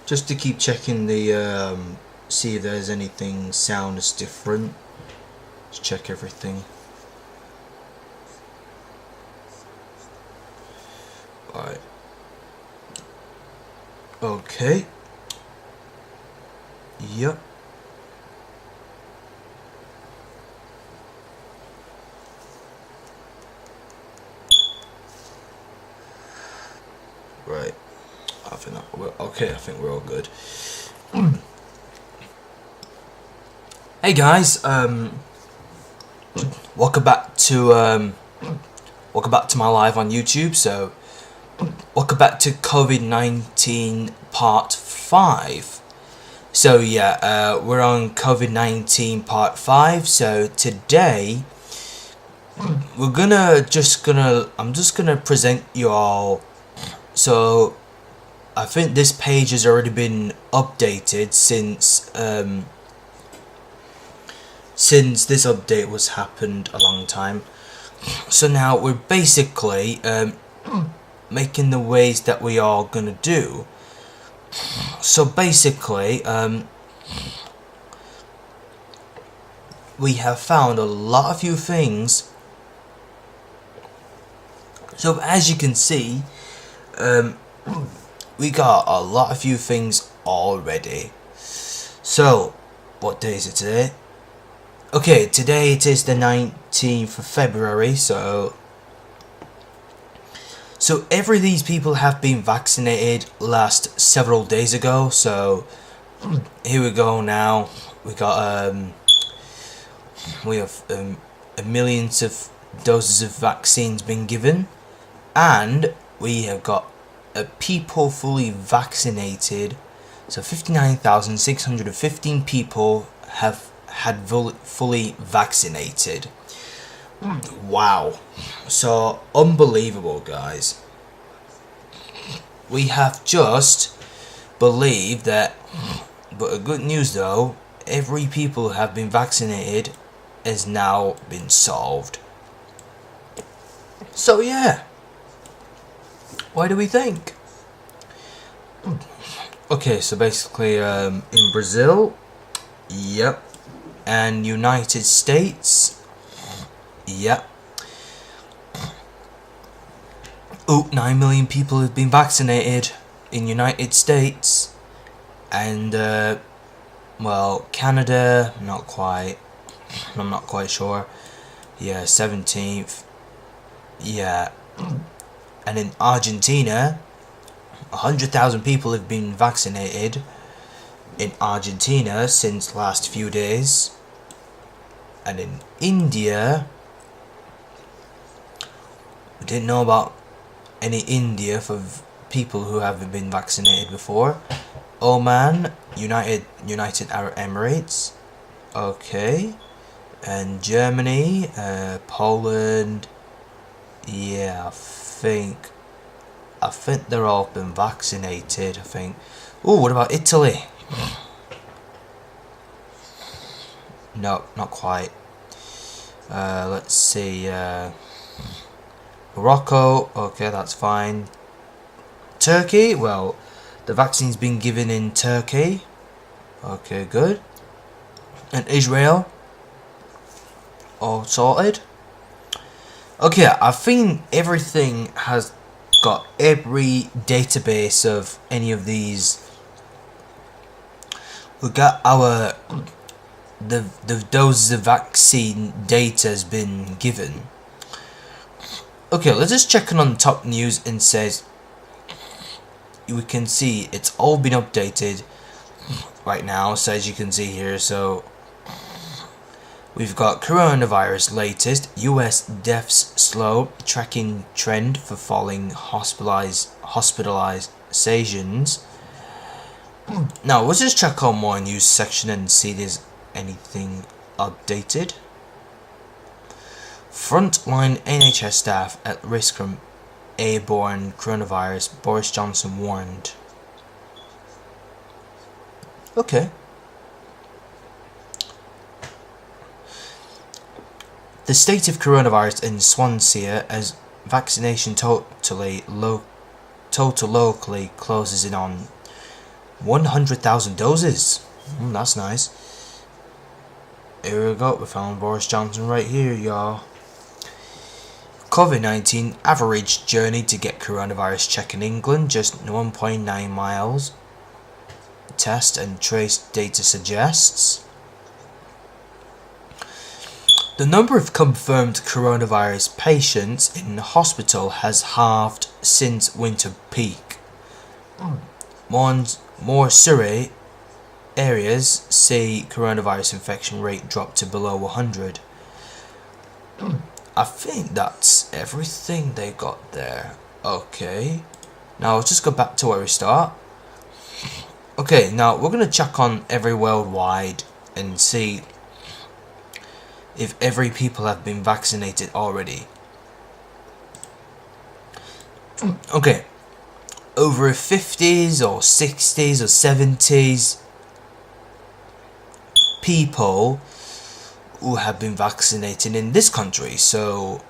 Just to keep checking the see if there's anything sounds different. Just check everything. Alright. Okay. Yep. Right. I think that we're okay. I think we're all good. Hey guys, welcome back to my live on YouTube. So, welcome back to COVID-19 Part 5. So yeah, we're on COVID-19 Part 5. So today, I'm just gonna present you all. So, I think this page has already been updated since this update was happened a long time. So now we're basically making the ways that we are gonna do. So basically, we have found a lot of few things. So as you can see, we got a lot of few things already. So, what day is it today? Okay, today it is the 19th of February, so every these people have been vaccinated last several days ago, so here we go now. We got we have millions of doses of vaccines been given, and we have got people fully vaccinated. So 59,615 people have had fully vaccinated. Wow. So unbelievable, guys. We have just believed that, but good news though, every people who have been vaccinated has now been solved. So yeah. What do we think? Okay, so basically in Brazil, yep, and United States, yep. 9 million people have been vaccinated in United States, and well, Canada, not quite. I'm not quite sure. Yeah, 17th. Yeah. And in Argentina, 100,000 people have been vaccinated in Argentina since last few days. And in India, we didn't know about any India for people who haven't been vaccinated before. Oman, United Arab Emirates, okay, and Germany, Poland. Yeah, I think they're all been vaccinated. I think. Oh, what about Italy? No, not quite. Let's see. Morocco. Okay, that's fine. Turkey. Well, the vaccine's been given in Turkey. Okay, good. And Israel. All sorted. Okay, I think everything has got every database of any of these. We got our the doses of vaccine data has been given. Okay, let's just check on the top news and says we can see it's all been updated right now. So as you can see here, so we've got coronavirus latest, US deaths slow, tracking trend for falling hospitalizations. Now let's just check on more news section and see if there's anything updated. Frontline NHS staff at risk from airborne coronavirus, Boris Johnson warned. Okay. The state of coronavirus in Swansea has vaccination total locally closes in on 100,000 doses. That's nice. Here we go, we found Boris Johnson right here, y'all. COVID-19 average journey to get coronavirus check in England, just 1.9 miles. Test and trace data suggests the number of confirmed coronavirus patients in hospital has halved since winter peak. More Surrey areas see coronavirus infection rate drop to below 100. I think that's everything they got there. Okay, now let's just go back to where we start. Okay, now we're going to check on every worldwide and see if every people have been vaccinated already. Okay, over 50s or 60s or 70s people who have been vaccinated in this country. So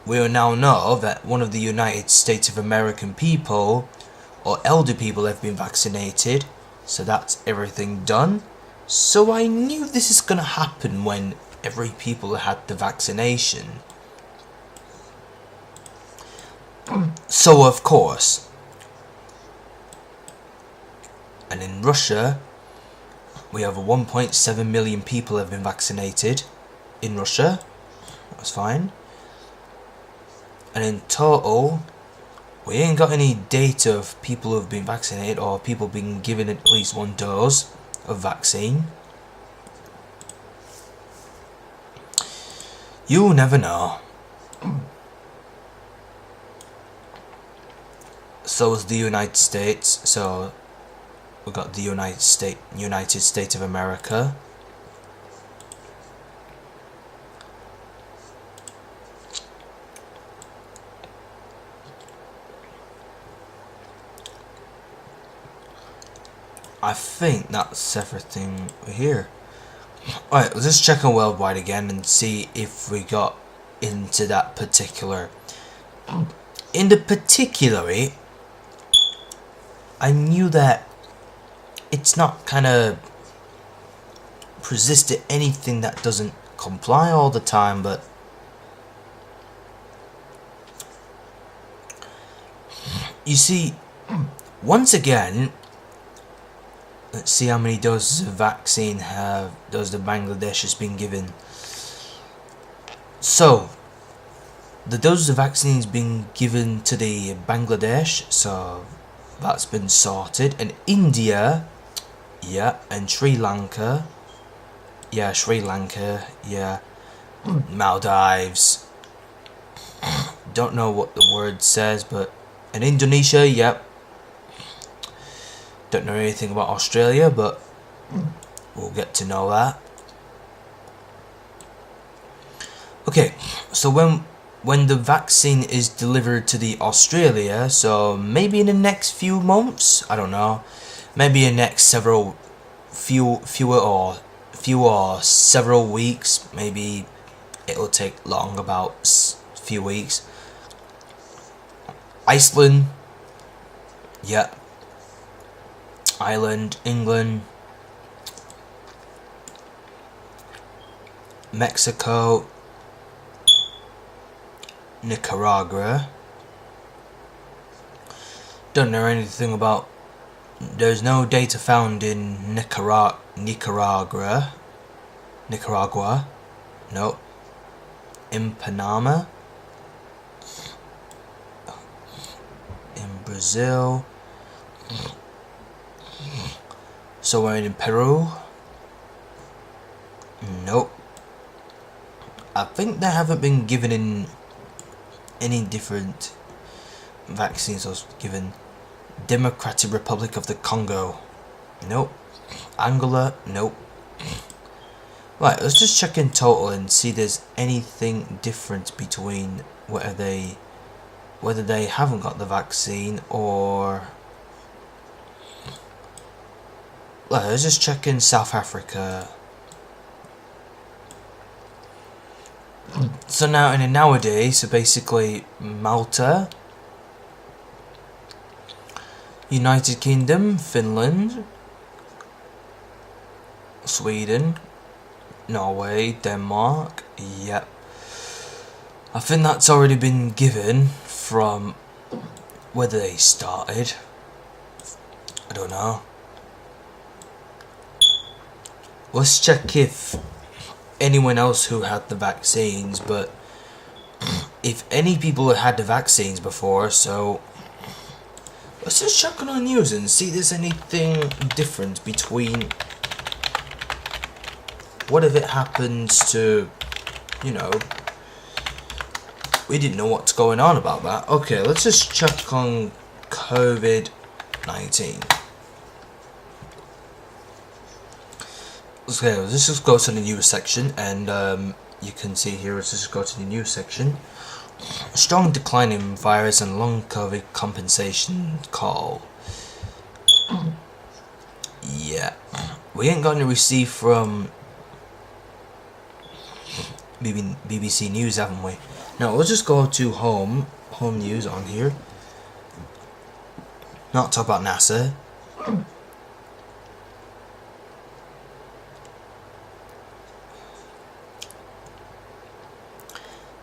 we now know that one of the United States of American people or elder people have been vaccinated. So that's everything done. So I knew this is gonna happen when every people had the vaccination. So of course, and in Russia we have 1.7 million people have been vaccinated in Russia. That's fine. And in total, we ain't got any data of people who have been vaccinated or people being given at least one dose of vaccine. You never know. So is the United States. So we got the United States of America. I think that's everything here. Alright, let's just check on worldwide again and see if we got into that particular. In the particular, I knew that it's not kind of resisted anything that doesn't comply all the time, but you see, once again, let's see how many doses of vaccine does the Bangladesh has been given. So the doses of vaccine has been given to the Bangladesh, so that's been sorted. And India, yeah, and Sri Lanka, yeah, Maldives, don't know what the word says, but in Indonesia, yep. Don't know anything about Australia, but we'll get to know that. Okay, so when the vaccine is delivered to the Australia, so maybe in the next few months, I don't know, maybe in the next few or several weeks, maybe it'll take long, about few weeks. Iceland, yeah. Ireland, England, Mexico, Nicaragua. Don't know anything about. There's no data found in Nicaragua. No. In Panama. In Brazil. So we're in Peru. Nope. I think they haven't been given in any different vaccines. I was given Democratic Republic of the Congo. Nope. Angola. Nope. Right, let's just check in total and see if there's anything different between whether they haven't got the vaccine or. Well, let's just check in South Africa. So now in a nowadays, so basically Malta, United Kingdom, Finland, Sweden, Norway, Denmark, yep. I think that's already been given from whether they started. I don't know. Let's check if anyone else who had the vaccines, but if any people had the vaccines before, so let's just check on the news and see if there's anything different between what if it happens to, you know, we didn't know what's going on about that. Okay, let's just check on COVID-19. Okay, let's just go to the news section, and you can see here, let's just go to the news section. Strong decline in virus and long COVID compensation call. Yeah, we ain't going to receive from BBC News, haven't we? Now let's just go to home news on here. Not talk about NASA.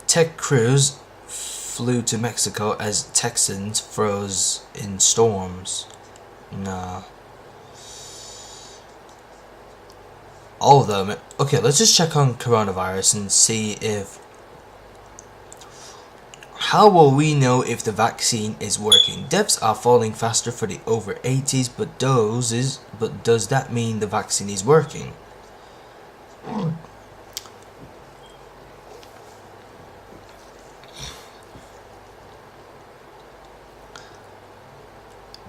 Ted Cruz flew to Mexico as Texans froze in storms. Nah. All of them. Okay, let's just check on coronavirus and see if... How will we know if the vaccine is working? Deaths are falling faster for the over 80s, but does that mean the vaccine is working?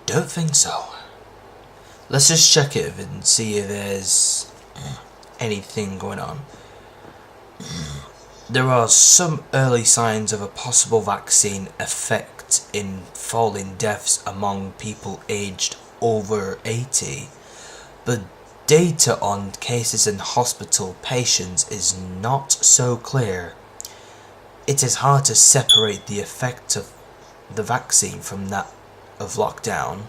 Don't think so. Let's just check it and see if there's anything going on. There are some early signs of a possible vaccine effect in falling deaths among people aged over 80, but data on cases in hospital patients is not so clear. It is hard to separate the effect of the vaccine from that of lockdown.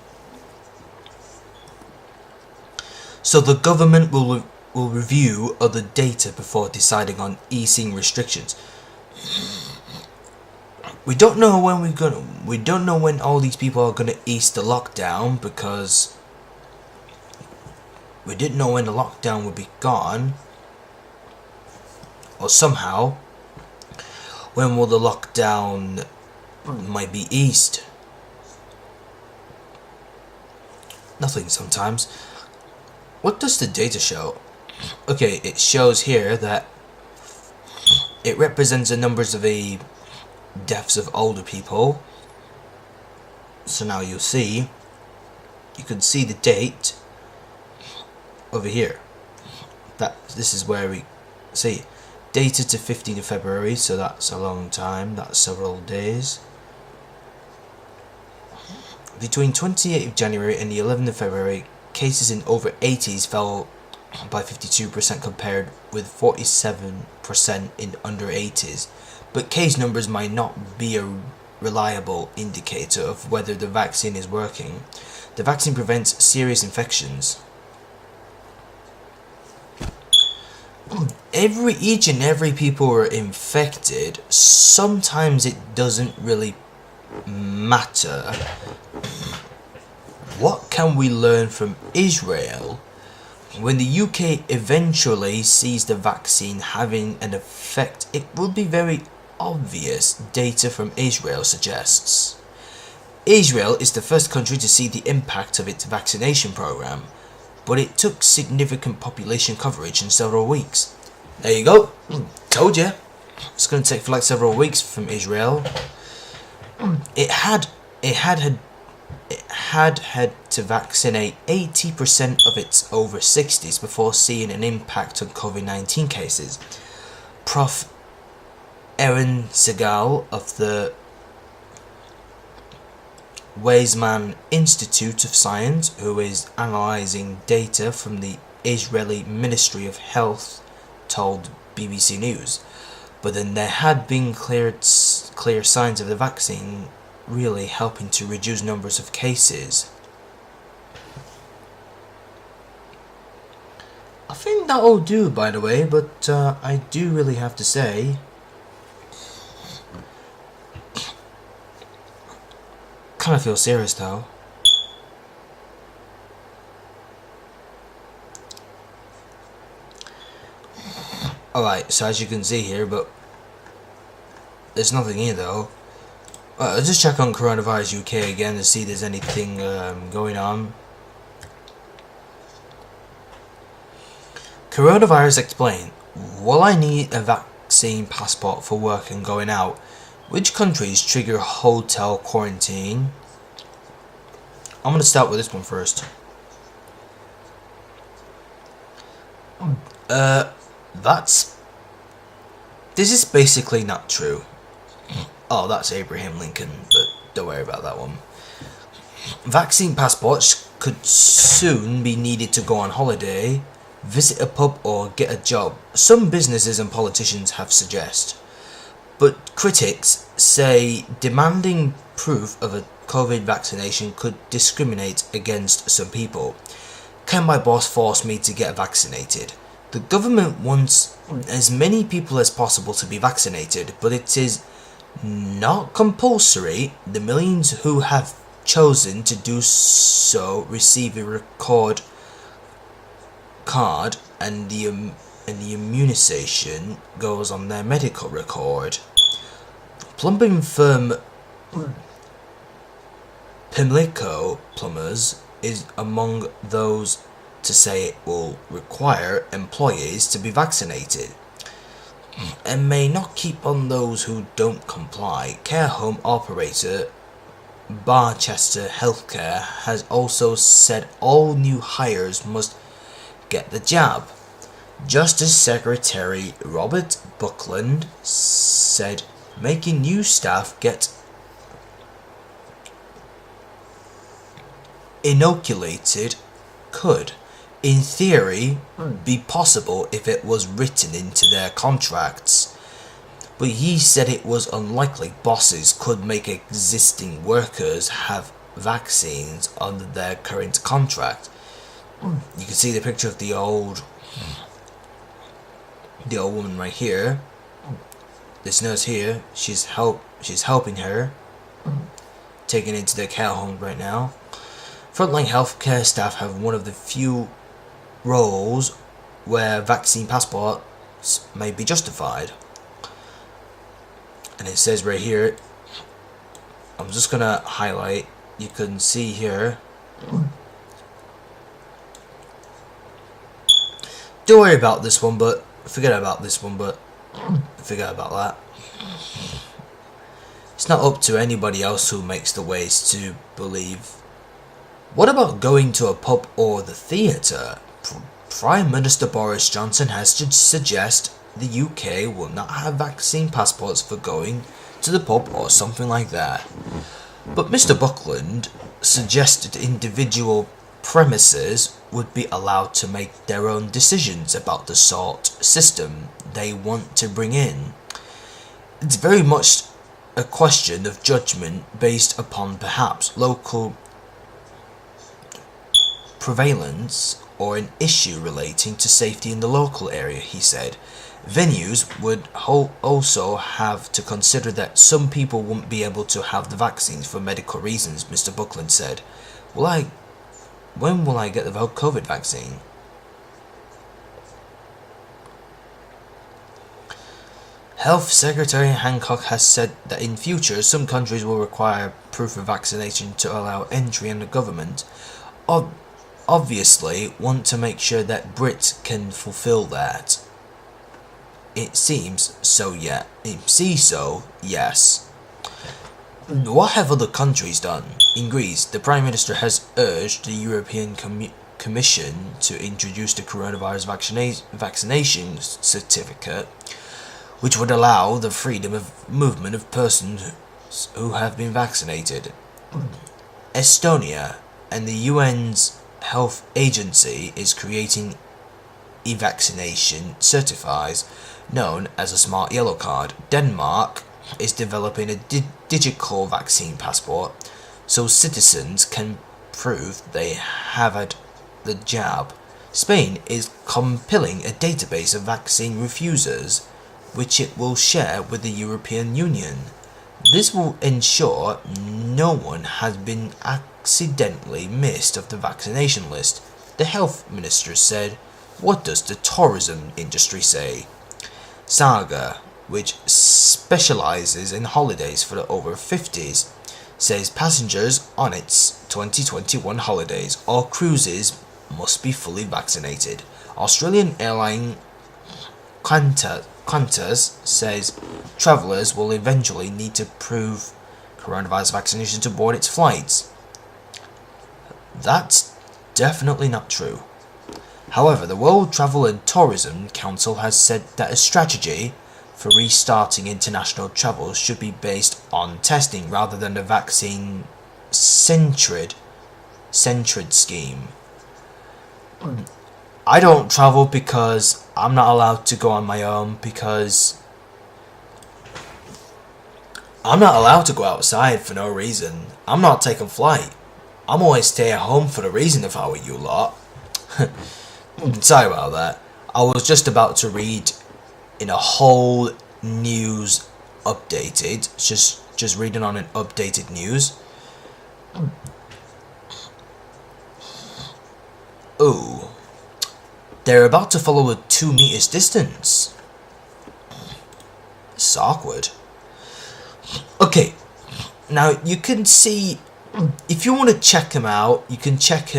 So the government will review other data before deciding on easing restrictions. We don't know when all these people are gonna ease the lockdown, because we didn't know when the lockdown would be gone. Or somehow, when will the lockdown might be eased? Nothing sometimes. What does the data show? Okay, it shows here that it represents the numbers of the deaths of older people. So now you can see the date over here. This is where we see data to 15th of February, so that's a long time, that's several days. Between 28th of January and the 11th of February, cases in over 80s fell by 52% compared with 47% in under 80s. But case numbers might not be a reliable indicator of whether the vaccine is working. The vaccine prevents serious infections. Each and every people are infected. Sometimes it doesn't really matter. What can we learn from Israel? When the UK eventually sees the vaccine having an effect, it will be very obvious, data from Israel suggests. Israel is the first country to see the impact of its vaccination program, but it took significant population coverage in several weeks. There you go. Told you. It's going to take for like several weeks from Israel. It had to vaccinate 80% of its over 60s before seeing an impact on COVID-19 cases. Prof. Erin Segal of the Weizmann Institute of Science, who is analysing data from the Israeli Ministry of Health, told BBC News. But then there had been clear signs of the vaccine really helping to reduce numbers of cases. I think that'll do, by the way, but I do really have to say, kind of feel serious though. Alright, so as you can see here, but there's nothing here though. I'll just check on Coronavirus UK again to see if there's anything going on. Coronavirus explain, will I need a vaccine passport for work and going out? Which countries trigger hotel quarantine? I'm going to start with this one first. This is basically not true. Oh, that's Abraham Lincoln, but don't worry about that one. Vaccine passports could soon be needed to go on holiday, visit a pub or get a job. Some businesses and politicians have suggested. But critics say demanding proof of a COVID vaccination could discriminate against some people. Can my boss force me to get vaccinated? The government wants as many people as possible to be vaccinated, but it is not compulsory. The millions who have chosen to do so receive a record card, and the immunization goes on their medical record. Plumbing firm Pimlico Plumbers is among those to say it will require employees to be vaccinated and may not keep on those who don't comply. Care home operator Barchester Healthcare has also said all new hires must get the jab. Justice Secretary Robert Buckland said making new staff get inoculated could, in theory, be possible if it was written into their contracts. But he said it was unlikely bosses could make existing workers have vaccines under their current contract. You can see the picture of the old woman right here. This nurse here, she's helping her, taken into their care home right now. Frontline healthcare staff have one of the few roles where vaccine passports may be justified. And it says right here, I'm just gonna highlight, you can see here. Don't worry about this one, but forget about that. It's not up to anybody else who makes the ways to believe. What about going to a pub or the theatre? Prime Minister Boris Johnson has to suggest the UK will not have vaccine passports for going to the pub or something like that. But Mr. Buckland suggested individual premises would be allowed to make their own decisions about the sort system they want to bring in. It's very much a question of judgment based upon perhaps local prevalence or an issue relating to safety in the local area, he said. Venues would also have to consider that some people won't be able to have the vaccines for medical reasons, Mr. Buckland said. When will I get the COVID vaccine? Health Secretary Hancock has said that in future some countries will require proof of vaccination to allow entry, and the government obviously want to make sure that Brits can fulfill that. It seems so, yes. What have other countries done? In Greece, the Prime Minister has urged the European Commission to introduce the coronavirus vaccination certificate, which would allow the freedom of movement of persons who have been vaccinated. Estonia and the UN's health agency is creating e-vaccination certifies, known as a Smart Yellow Card. Denmark is developing a digital vaccine passport so citizens can prove they have had the jab. Spain is compiling a database of vaccine refusers, which it will share with the European Union. This will ensure no one has been accidentally missed off the vaccination list, the health minister said. What does the tourism industry say? Saga, which specializes in holidays for the over 50s, says passengers on its 2021 holidays or cruises must be fully vaccinated. Australian airline Qantas says travellers will eventually need to prove coronavirus vaccination to board its flights. That's definitely not true. However, the World Travel and Tourism Council has said that a strategy for restarting international travel should be based on testing rather than the vaccine-centered scheme. I don't travel because I'm not allowed to go on my own, because I'm not allowed to go outside for no reason. I'm not taking flight. I'm always stay at home for the reason if I were you lot. Sorry about that. I was just about to read in a whole news updated, just reading on an updated news. Ooh. They're about to follow a 2 meters distance. It's awkward. Okay, now you can see, if you want to check them out, you can check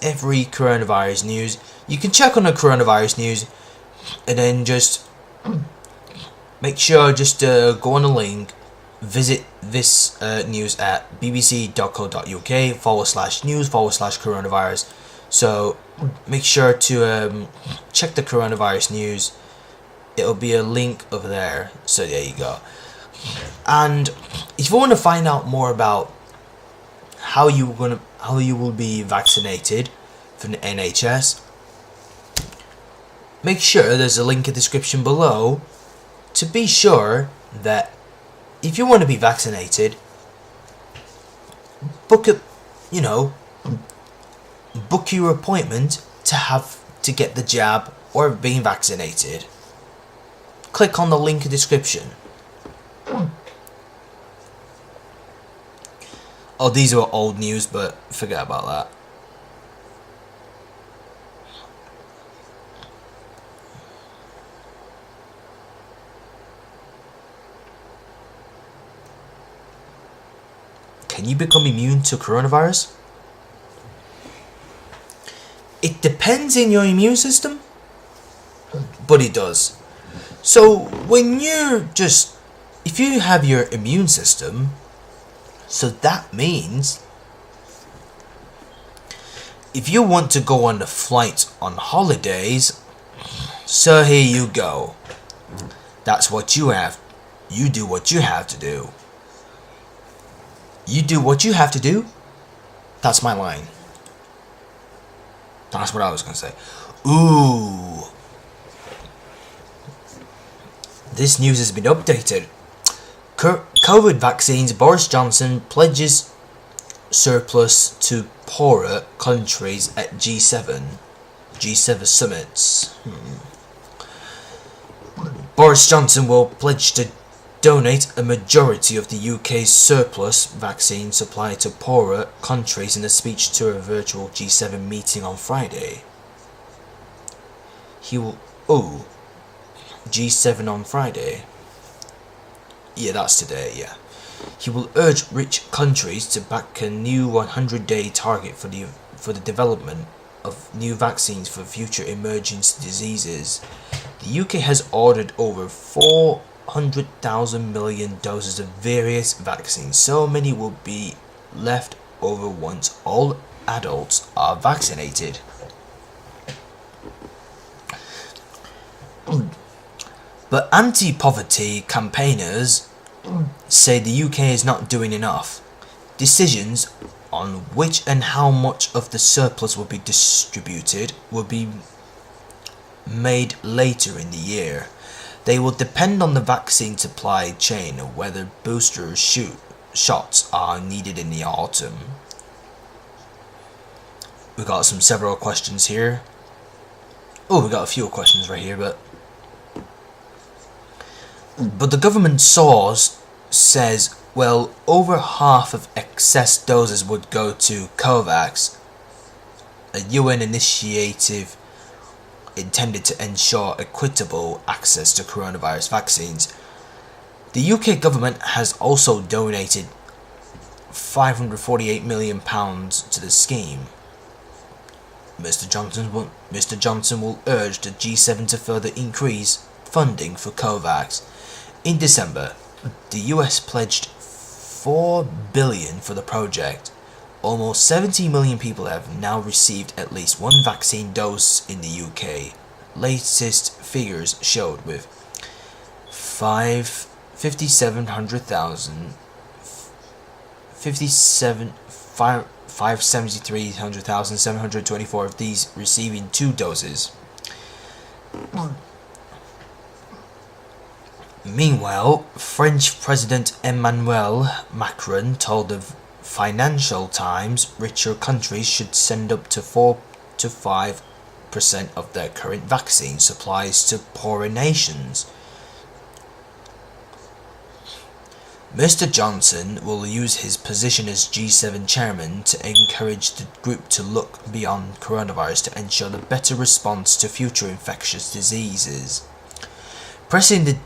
every coronavirus news. You can check on the coronavirus news, and then just make sure go on the link, visit this news at bbc.co.uk/news/coronavirus. So make sure to check the coronavirus news. It'll be a link over there. So there you go. And if you want to find out more about how you will be vaccinated from the NHS, make sure there's a link in the description below to be sure that if you want to be vaccinated, book your appointment to get the jab or being vaccinated. Click on the link in the description. Oh, these are old news, but forget about that. Can you become immune to coronavirus? It depends in your immune system, but it does. So if you have your immune system, so that means if you want to go on a flight on holidays, so here you go. That's what you have. You do what you have to do. You do what you have to do. That's my line. That's what I was going to say. Ooh. This news has been updated. COVID vaccines. Boris Johnson pledges surplus to poorer countries at G7 summits. Boris Johnson will pledge to donate a majority of the UK's surplus vaccine supply to poorer countries in a speech to a virtual G7 meeting on Friday. He will... Oh, G7 on Friday. Yeah, that's today, yeah. He will urge rich countries to back a new 100-day target for the development of new vaccines for future emerging diseases. The UK has ordered over 400,000 million doses of various vaccines. So many will be left over once all adults are vaccinated. But anti-poverty campaigners say the UK is not doing enough. Decisions on which and how much of the surplus will be distributed will be made later in the year. They will depend on the vaccine supply chain and whether booster shots are needed in the autumn. We got several questions here. Oh, we got a few questions right here, but the government source says, well, over half of excess doses would go to COVAX, a UN initiative intended to ensure equitable access to coronavirus vaccines. The UK government has also donated £548 million to the scheme. Mr. Johnson will urge the G7 to further increase funding for COVAX. In December, the US pledged $4 billion for the project. Almost 70 million people have now received at least one vaccine dose in the UK. Latest figures showed with 573,724 of these receiving 2 doses. Meanwhile, French President Emmanuel Macron told the Financial Times richer countries should send up to 4 to 5% of their current vaccine supplies to poorer nations. Mr. Johnson will use his position as G7 chairman to encourage the group to look beyond coronavirus to ensure the better response to future infectious diseases. Pressing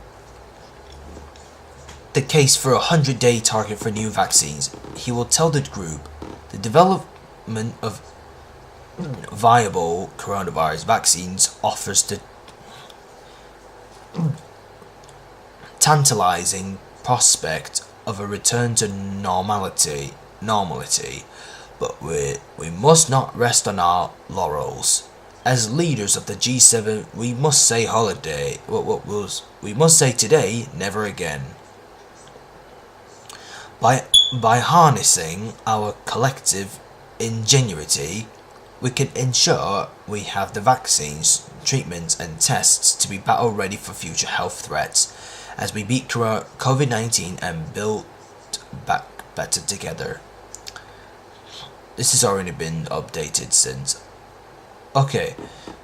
the case for a 100-day target for new vaccines, he will tell the group the development of viable coronavirus vaccines offers the tantalizing prospect of a return to normality, but we must not rest on our laurels. As leaders of the G7, we must say we must say today, never again. By harnessing our collective ingenuity, we can ensure we have the vaccines, treatments and tests to be battle ready for future health threats as we beat COVID-19 and build back better together. This has already been updated since. Okay,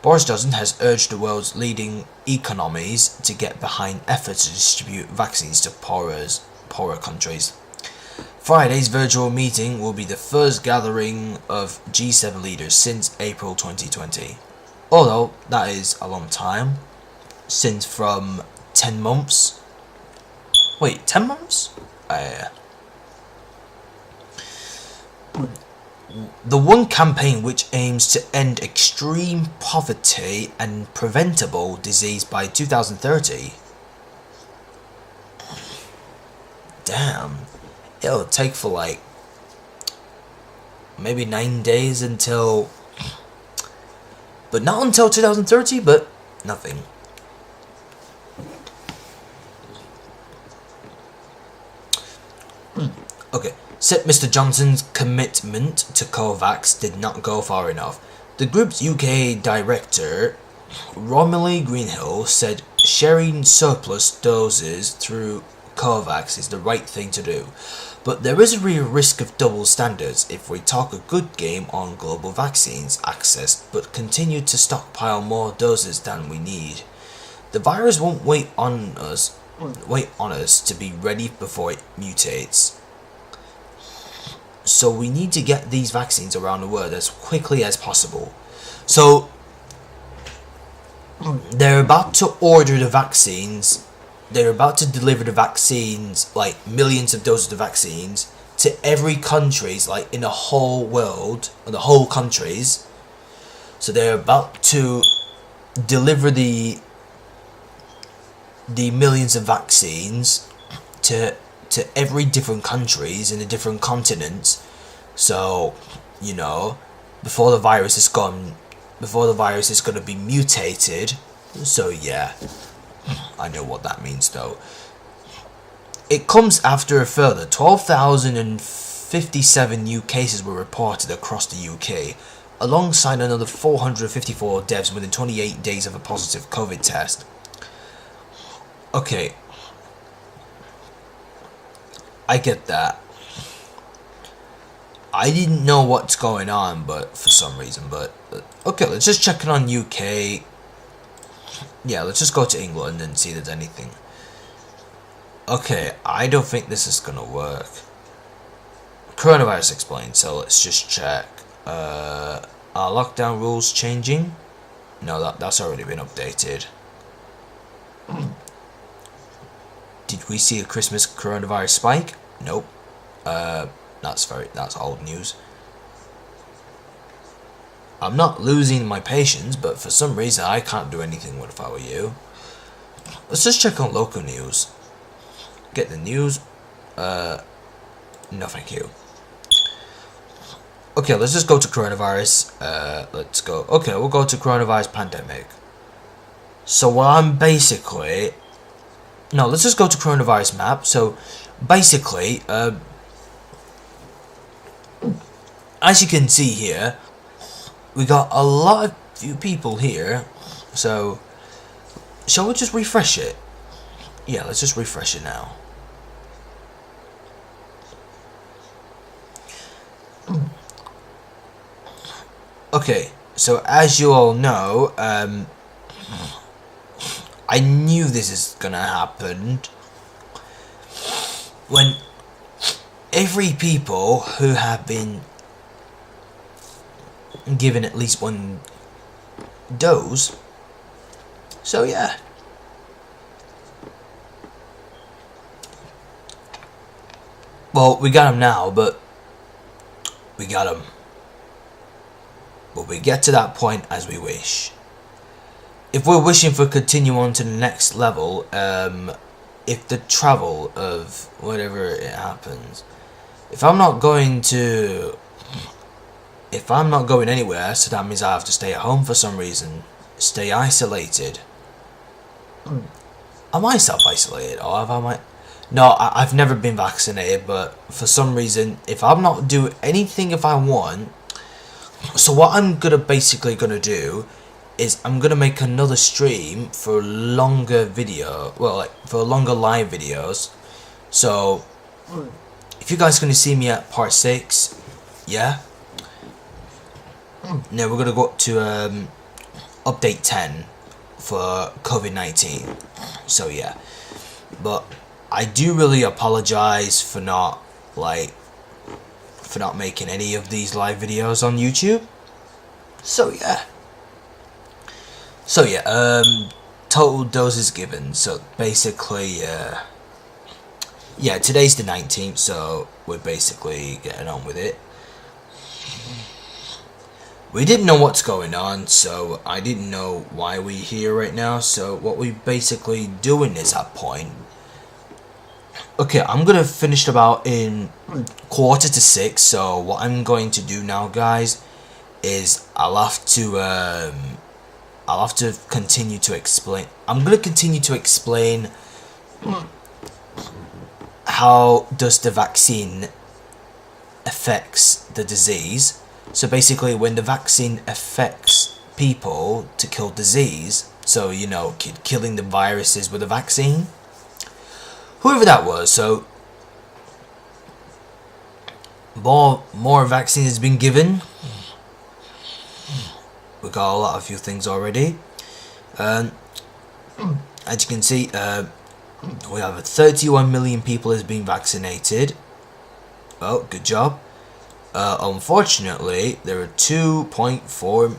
Boris Johnson has urged the world's leading economies to get behind efforts to distribute vaccines to poorer countries. Friday's virtual meeting will be the first gathering of G7 leaders since April 2020. Although that is a long time, since from 10 months. Wait, 10 months? The one campaign which aims to end extreme poverty and preventable disease by 2030. Damn. It'll take for like maybe 9 days until, but not until 2030, but nothing. Okay, said Mr. Johnson's commitment to COVAX did not go far enough. The group's UK director, Romilly Greenhill, said sharing surplus doses through COVAX is the right thing to do. But there is a real risk of double standards if we talk a good game on global vaccines access but continue to stockpile more doses than we need. The virus won't wait on us to be ready before it mutates. So we need to get these vaccines around the world as quickly as possible. So they're about to order the vaccines. They're about to deliver the vaccines, like millions of doses of vaccines, to every countries, like in the whole world, or the whole countries. So they're about to deliver the millions of vaccines to every different countries in the different continents. So, you know, before the virus is gone, before the virus is going to be mutated. So yeah. I know what that means though. It comes after a further 12,000 457 new cases were reported across the UK, alongside another 454 deaths within 28 days of a positive COVID test. Okay, I get that. I didn't know what's going on, but for some reason, but okay, let's just check it on UK. Yeah, let's just go to England and see if there's anything. Okay, I don't think this is gonna work. Coronavirus explained, so let's just check. Are lockdown rules changing? No, that's already been updated. Did we see a Christmas coronavirus spike? Nope. That's old news. I'm not losing my patience, but for some reason I can't do anything with if I were you. Let's just check on local news. Get the news. No thank you. Okay, let's just go to coronavirus. Let's go. Okay, we'll go to coronavirus pandemic. So what I'm basically... No, let's just go to coronavirus map. So basically, as you can see here, we got a lot of few people here. So shall we just refresh it? Yeah, let's just refresh it now. Okay, so as you all know, I knew this is gonna happen when every people who have been given at least one dose. So yeah. Well, we got him now, but we got him. But we get to that point as we wish. If we're wishing for continue on to the next level, if the travel of whatever it happens, if I'm not going anywhere, so that means I have to stay at home for some reason, stay isolated. Am I self-isolated or have I? No, I've never been vaccinated, but for some reason, if I'm not doing anything if I want, so what I'm basically gonna do is I'm gonna make another stream for longer video, well, like for longer live videos. So if you guys gonna see me at part 6, yeah. Now we're gonna go up to update 10 for COVID-19. So yeah, but I do really apologize for not making any of these live videos on YouTube. So yeah. Total doses given. So basically, yeah, today's the 19th, so we're basically getting on with it. We didn't know what's going on, so I didn't know why we're here right now. So what we basically doing is at point. Okay, I'm gonna finish about in 5:45. So what I'm going to do now, guys, is I'll have to continue to explain. I'm gonna continue to explain how does the vaccine affects the disease. So basically, when the vaccine affects people to kill disease, so you know, killing the viruses with the vaccine, whoever that was. So more vaccine has been given. We got a lot of few things already. As you can see, we have 31 million people has been vaccinated. Oh, good job. Unfortunately, there are 2.4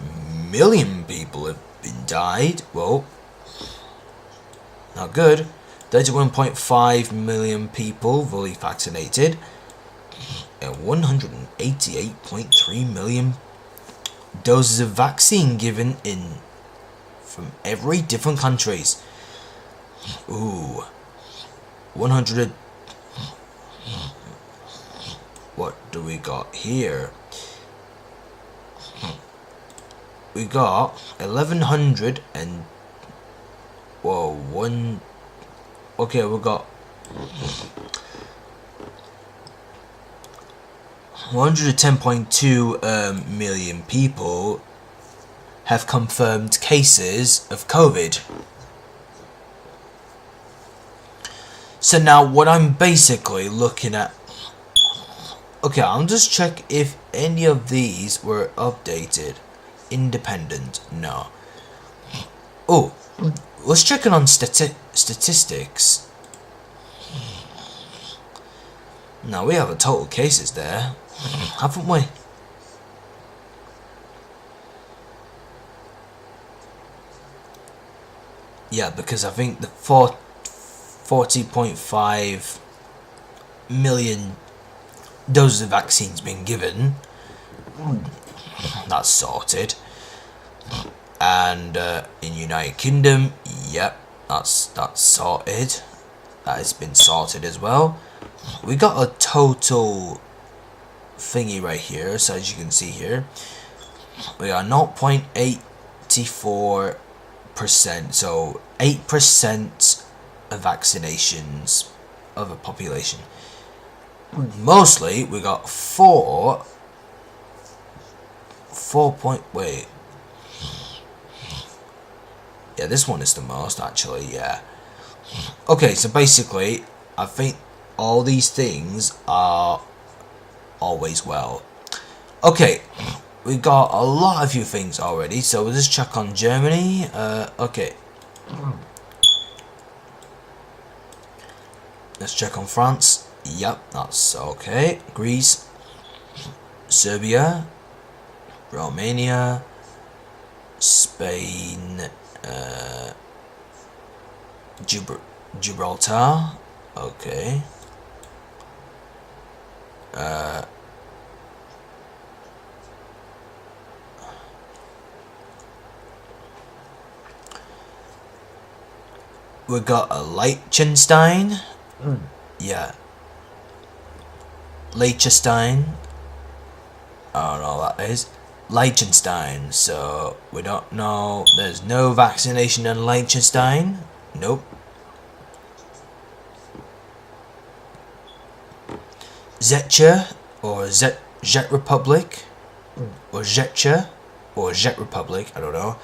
million people have been died. Well, not good. 31.5 million people fully vaccinated, and 188.3 million doses of vaccine given in from every different countries. Ooh, 100. What do we got here? We got 1100 and one. Okay, we got 110.2 million people have confirmed cases of COVID. So now what I'm basically looking at, okay, I'll just check if any of these were updated. Independent, no. Oh, let's check it on statistics. Now we have a total cases there, haven't we? Yeah, because I think the 40.5 million doses of vaccines been given. That's sorted. And in United Kingdom, yep, that's sorted. That has been sorted as well. We got a total thingy right here, so as you can see here, we got 0.84%, so 8% of vaccinations of a population. Mostly we got yeah, this one is the most actually, yeah. Okay, so basically I think all these things are always well. Okay, we got a lot of few things already, so we'll just check on Germany. Okay, let's check on France. Yep, that's okay. Greece, Serbia, Romania, Spain, Gibraltar, okay. We got a Liechtenstein, yeah. Liechtenstein, I don't know what that is. Liechtenstein, so we don't know. There's no vaccination in Liechtenstein. Nope. Czech or Czech Republic, or Czech or Czech Republic, I don't know.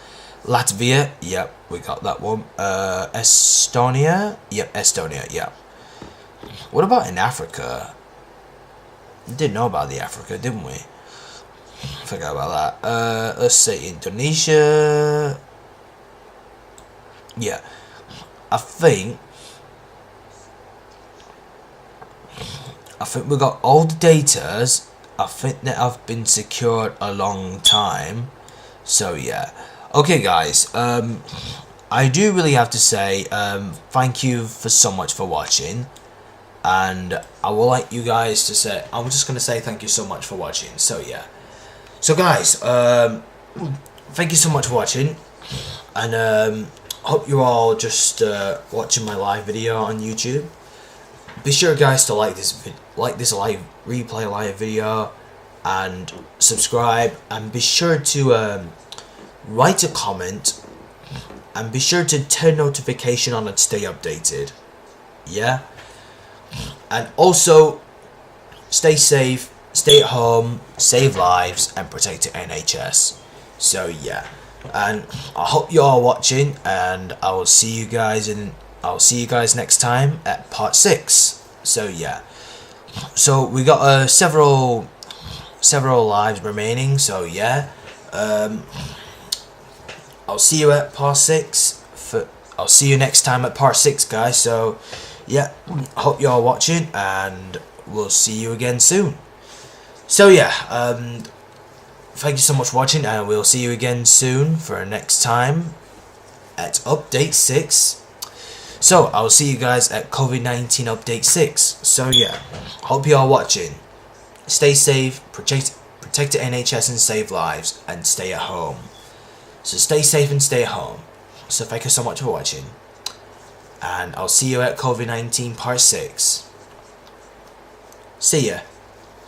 Latvia, yep, we got that one. Estonia, yep, Estonia, yep. What about in Africa? We didn't know about the Africa, didn't we? Forgot about that. Let's say Indonesia. Yeah, I think we got all the datas. I think that have been secured a long time. So yeah. Okay, guys. I do really have to say thank you for so much for watching, and I would like you guys to say. I'm just gonna say thank you so much for watching. So yeah. So guys, thank you so much for watching, and hope you're all just watching my live video on YouTube. Be sure, guys, to like this live replay live video, and subscribe, and be sure to write a comment, and be sure to turn notification on and stay updated. Yeah, and also stay safe. Stay at home, save lives, and protect the NHS. So yeah, and I hope you all watching, and I will see you guys next time at part 6. So yeah, so we got several lives remaining. So yeah, I'll see you at part 6. I'll see you next time at part 6, guys. So yeah, I hope you all watching, and we'll see you again soon. So yeah, thank you so much for watching, and we'll see you again soon for next time at update 6. So I'll see you guys at COVID-19 update 6. So yeah, hope you are watching. Stay safe, protect the NHS and save lives, and stay at home. So stay safe and stay at home. So thank you so much for watching, and I'll see you at COVID-19 part 6. See ya.